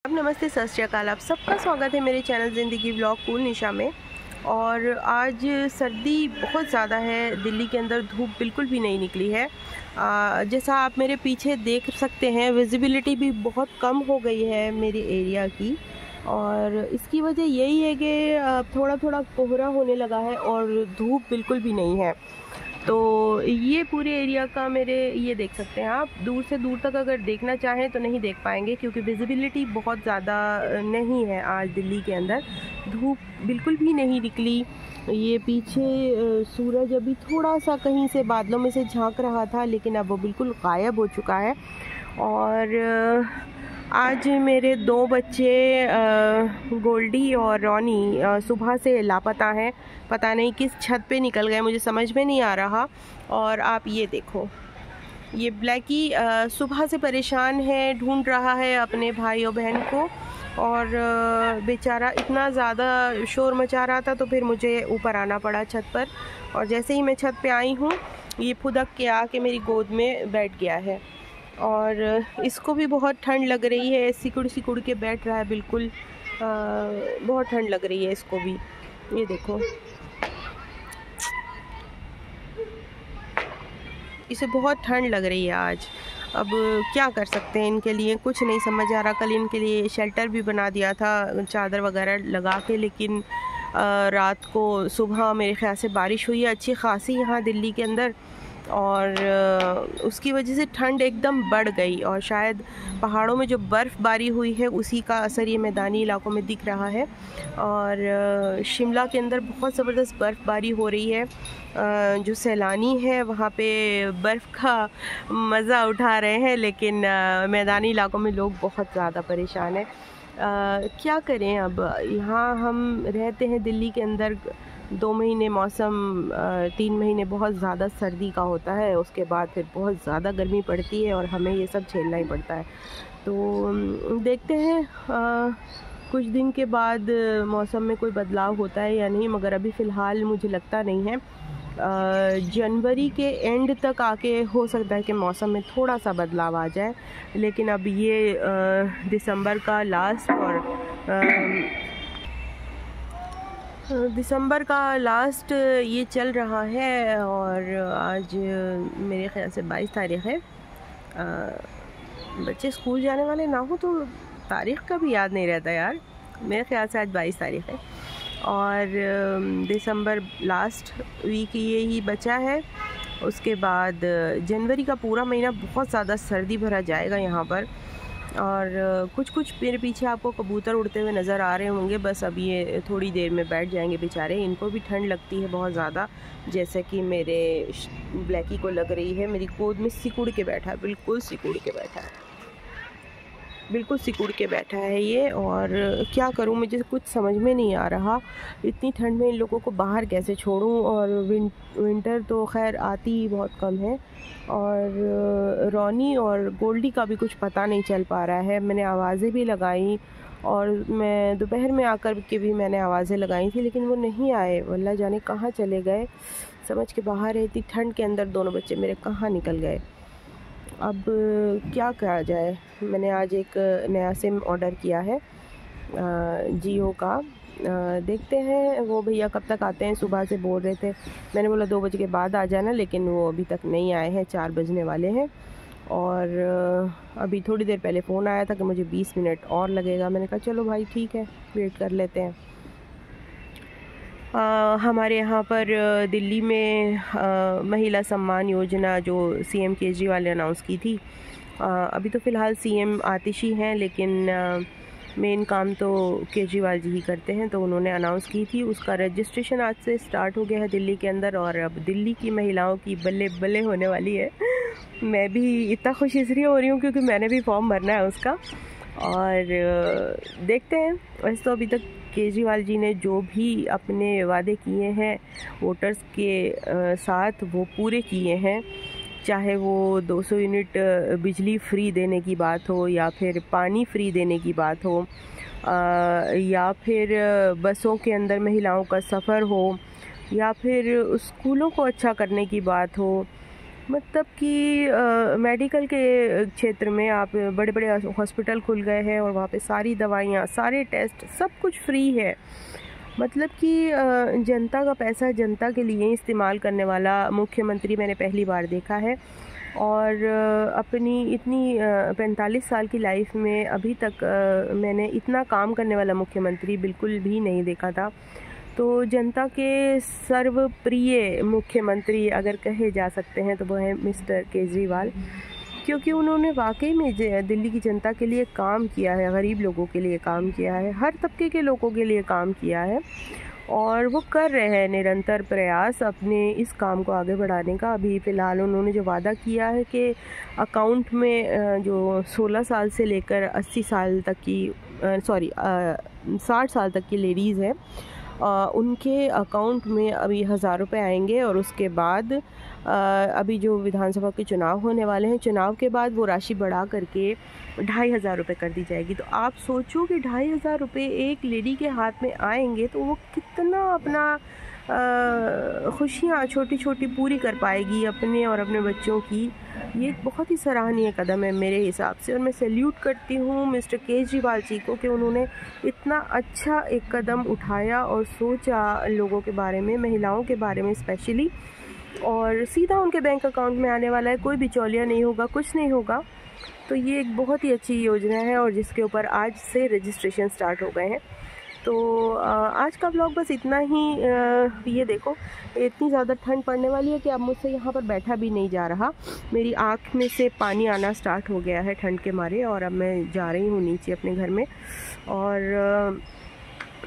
अब नमस्ते, सत श्री अकाल। आप सबका स्वागत है मेरे चैनल ज़िंदगी व्लॉग कूल निशा में। और आज सर्दी बहुत ज़्यादा है, दिल्ली के अंदर धूप बिल्कुल भी नहीं निकली है। जैसा आप मेरे पीछे देख सकते हैं, विजिबिलिटी भी बहुत कम हो गई है मेरे एरिया की। और इसकी वजह यही है कि थोड़ा थोड़ा कोहरा होने लगा है और धूप बिल्कुल भी नहीं है। तो ये पूरे एरिया का ये देख सकते हैं आप, दूर से दूर तक अगर देखना चाहें तो नहीं देख पाएंगे, क्योंकि विजिबिलिटी बहुत ज़्यादा नहीं है आज दिल्ली के अंदर। धूप बिल्कुल भी नहीं निकली। ये पीछे सूरज अभी थोड़ा सा कहीं से बादलों में से झांक रहा था, लेकिन अब वो बिल्कुल गायब हो चुका है। और आज मेरे दो बच्चे गोल्डी और रॉनी सुबह से लापता हैं। पता नहीं किस छत पे निकल गए, मुझे समझ में नहीं आ रहा। और आप ये देखो, ये ब्लैकी सुबह से परेशान है, ढूंढ रहा है अपने भाई और बहन को। और बेचारा इतना ज़्यादा शोर मचा रहा था, तो फिर मुझे ऊपर आना पड़ा छत पर। और जैसे ही मैं छत पे आई हूँ, ये फुदक के आके मेरी गोद में बैठ गया है। और इसको भी बहुत ठंड लग रही है, सिकुड़ सिकुड़ के बैठ रहा है बिल्कुल। बहुत ठंड लग रही है इसको भी। ये देखो, इसे बहुत ठंड लग रही है आज। अब क्या कर सकते हैं, इनके लिए कुछ नहीं समझ आ रहा। कल इनके लिए शेल्टर भी बना दिया था चादर वगैरह लगा के, लेकिन रात को सुबह मेरे ख्याल से बारिश हुई है अच्छी खासी यहाँ दिल्ली के अंदर। और उसकी वजह से ठंड एकदम बढ़ गई। और शायद पहाड़ों में जो बर्फ़बारी हुई है उसी का असर ये मैदानी इलाकों में दिख रहा है। और शिमला के अंदर बहुत ज़बरदस्त बर्फ़बारी हो रही है। जो सैलानी है वहाँ पे बर्फ़ का मज़ा उठा रहे हैं, लेकिन मैदानी इलाकों में लोग बहुत ज़्यादा परेशान हैं। क्या करें, अब यहाँ हम रहते हैं दिल्ली के अंदर। 2 महीने मौसम, 3 महीने बहुत ज़्यादा सर्दी का होता है, उसके बाद फिर बहुत ज़्यादा गर्मी पड़ती है और हमें ये सब झेलना ही पड़ता है। तो देखते हैं कुछ दिन के बाद मौसम में कोई बदलाव होता है या नहीं, मगर अभी फ़िलहाल मुझे लगता नहीं है। जनवरी के एंड तक आके हो सकता है कि मौसम में थोड़ा सा बदलाव आ जाए, लेकिन अब ये दिसंबर का लास्ट ये चल रहा है। और आज मेरे ख्याल से 22 तारीख़ है। बच्चे स्कूल जाने वाले ना हो तो तारीख़ का भी याद नहीं रहता यार। मेरे ख्याल से आज 22 तारीख़ है। और दिसंबर लास्ट वीक ये ही बचा है। उसके बाद जनवरी का पूरा महीना बहुत ज़्यादा सर्दी भरा जाएगा यहाँ पर। और कुछ कुछ मेरे पीछे आपको कबूतर उड़ते हुए नज़र आ रहे होंगे। बस अब ये थोड़ी देर में बैठ जाएंगे बेचारे। इनको भी ठंड लगती है बहुत ज़्यादा, जैसे कि मेरे ब्लैकी को लग रही है। मेरी गोद में सिकुड़ के बैठा है, बिल्कुल सिकुड़ के बैठा है, बिल्कुल सिकुड़ के बैठा है ये। और क्या करूं, मुझे कुछ समझ में नहीं आ रहा। इतनी ठंड में इन लोगों को बाहर कैसे छोड़ूं। और विंटर तो खैर आती ही बहुत कम है। और रॉनी और गोल्डी का भी कुछ पता नहीं चल पा रहा है। मैंने आवाज़ें भी लगाई, और मैं दोपहर में आकर के भी मैंने आवाज़ें लगाई थी, लेकिन वो नहीं आए। अल्लाह जाने कहाँ चले गए, समझ के बाहर है। इतनी ठंड के अंदर दोनों बच्चे मेरे कहाँ निकल गए। अब क्या कहा जाए। मैंने आज एक नया सिम ऑर्डर किया है जियो का। देखते हैं वो भैया कब तक आते हैं। सुबह से बोल रहे थे, मैंने बोला 2 बजे के बाद आ जाना, लेकिन वो अभी तक नहीं आए हैं। 4 बजने वाले हैं। और अभी थोड़ी देर पहले फ़ोन आया था कि मुझे 20 मिनट और लगेगा। मैंने कहा चलो भाई ठीक है, वेट कर लेते हैं। हमारे यहाँ पर दिल्ली में महिला सम्मान योजना जो सीएम केजरीवाल ने अनाउंस की थी, अभी तो फ़िलहाल सीएम आतिशी हैं, लेकिन मेन काम तो केजरीवाल जी ही करते हैं। तो उन्होंने अनाउंस की थी, उसका रजिस्ट्रेशन आज से स्टार्ट हो गया है दिल्ली के अंदर। और अब दिल्ली की महिलाओं की बल्ले बल्ले होने वाली है। मैं भी इतना खुश इसलिए हो रही हूँ क्योंकि मैंने भी फॉर्म भरना है उसका। और देखते हैं। वैसे तो अभी तक केजरीवाल जी ने जो भी अपने वादे किए हैं वोटर्स के साथ, वो पूरे किए हैं। चाहे वो 200 यूनिट बिजली फ्री देने की बात हो, या फिर पानी फ्री देने की बात हो, या फिर बसों के अंदर महिलाओं का सफ़र हो, या फिर स्कूलों को अच्छा करने की बात हो, मतलब कि मेडिकल के क्षेत्र में आप बड़े बड़े हॉस्पिटल खुल गए हैं और वहाँ पे सारी दवाइयाँ, सारे टेस्ट, सब कुछ फ्री है। मतलब कि जनता का पैसा जनता के लिए इस्तेमाल करने वाला मुख्यमंत्री मैंने पहली बार देखा है। और अपनी इतनी 45 साल की लाइफ में अभी तक मैंने इतना काम करने वाला मुख्यमंत्री बिल्कुल भी नहीं देखा था। तो जनता के सर्वप्रिय मुख्यमंत्री अगर कहे जा सकते हैं तो वो है मिस्टर केजरीवाल, क्योंकि उन्होंने वाकई में दिल्ली की जनता के लिए काम किया है, गरीब लोगों के लिए काम किया है, हर तबके के लोगों के लिए काम किया है। और वो कर रहे हैं निरंतर प्रयास अपने इस काम को आगे बढ़ाने का। अभी फ़िलहाल उन्होंने जो वादा किया है कि अकाउंट में जो 16 साल से लेकर 80 साल तक की 60 साल तक की लेडीज़ हैं, उनके अकाउंट में अभी 1000 रुपये आएंगे। और उसके बाद अभी जो विधानसभा के चुनाव होने वाले हैं, चुनाव के बाद वो राशि बढ़ा करके 2500 रुपये कर दी जाएगी। तो आप सोचो कि 2500 रुपये एक लेडी के हाथ में आएंगे तो वो कितना अपना खुशियाँ छोटी छोटी पूरी कर पाएगी अपने और अपने बच्चों की। ये एक बहुत ही सराहनीय कदम है मेरे हिसाब से, और मैं सैल्यूट करती हूँ मिस्टर केजरीवाल जी को कि उन्होंने इतना अच्छा एक कदम उठाया और सोचा लोगों के बारे में, महिलाओं के बारे में स्पेशली। और सीधा उनके बैंक अकाउंट में आने वाला है, कोई बिचौलिया नहीं होगा, कुछ नहीं होगा। तो ये एक बहुत ही अच्छी योजना है और जिसके ऊपर आज से रजिस्ट्रेशन स्टार्ट हो गए हैं। तो आज का व्लॉग बस इतना ही। ये देखो इतनी ज़्यादा ठंड पड़ने वाली है कि अब मुझसे यहाँ पर बैठा भी नहीं जा रहा। मेरी आँख में से पानी आना स्टार्ट हो गया है ठंड के मारे, और अब मैं जा रही हूँ नीचे अपने घर में और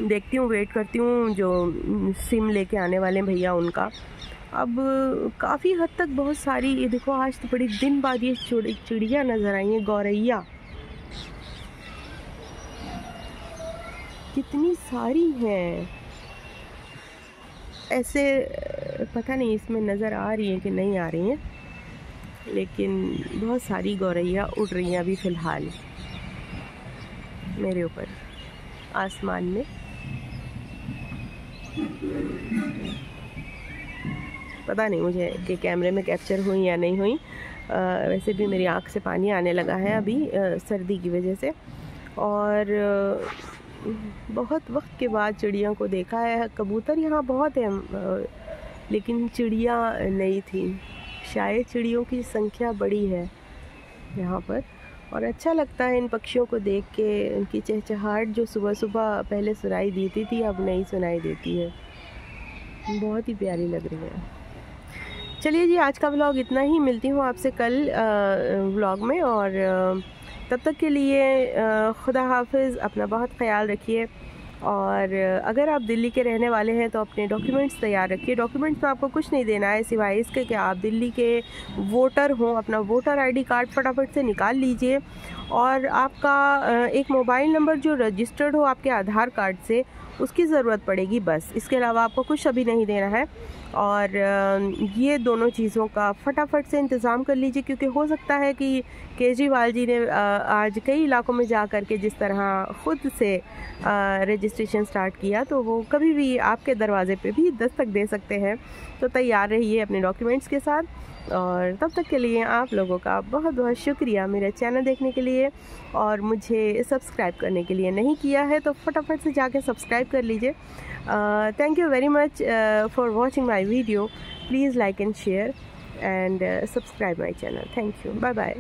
देखती हूँ, वेट करती हूँ जो सिम लेके आने वाले भैया उनका। अब काफ़ी हद तक बहुत सारी, ये देखो आज तो बड़ी दिन बाद ये चिड़िया नज़र आई हैं, गौरैया कितनी सारी हैं। ऐसे पता नहीं इसमें नज़र आ रही हैं कि नहीं आ रही हैं, लेकिन बहुत सारी गौरैया उड़ रही हैं अभी फ़िलहाल मेरे ऊपर आसमान में। पता नहीं मुझे कि कैमरे में कैप्चर हुई या नहीं हुई। वैसे भी मेरी आँख से पानी आने लगा है अभी सर्दी की वजह से। और बहुत वक्त के बाद चिड़िया को देखा है। कबूतर यहाँ बहुत हैं लेकिन चिड़िया नहीं थी। शायद चिड़ियों की संख्या बड़ी है यहाँ पर, और अच्छा लगता है इन पक्षियों को देख के। उनकी चहचहाहट जो सुबह सुबह पहले सुनाई देती थी अब नहीं सुनाई देती है, बहुत ही प्यारी लग रही है। चलिए जी, आज का व्लॉग इतना ही। मिलती हूँ आपसे कल व्लॉग में, और तब तक के लिए खुदा हाफिज़, अपना बहुत ख्याल रखिए। और अगर आप दिल्ली के रहने वाले हैं तो अपने डॉक्यूमेंट्स तैयार रखिए। डॉक्यूमेंट्स में आपको कुछ नहीं देना है सिवाय इसके कि आप दिल्ली के वोटर हों। अपना वोटर आईडी कार्ड फटाफट से निकाल लीजिए, और आपका एक मोबाइल नंबर जो रजिस्टर्ड हो आपके आधार कार्ड से, उसकी ज़रूरत पड़ेगी बस। इसके अलावा आपको कुछ अभी नहीं देना है। और ये दोनों चीज़ों का फटाफट से इंतज़ाम कर लीजिए, क्योंकि हो सकता है कि केजरीवाल जी ने आज कई इलाकों में जा कर के जिस तरह ख़ुद से रजिस्ट्रेशन स्टार्ट किया, तो वो कभी भी आपके दरवाज़े पे भी दस्तक दे सकते हैं। तो तैयार रहिए अपने डॉक्यूमेंट्स के साथ। और तब तक के लिए आप लोगों का बहुत बहुत शुक्रिया मेरा चैनल देखने के लिए, और मुझे सब्सक्राइब करने के लिए नहीं किया है तो फटाफट से जाके सब्सक्राइब कर लीजिए। Thank you very much for watching my video. Please like and share and subscribe my channel. Thank you, bye bye.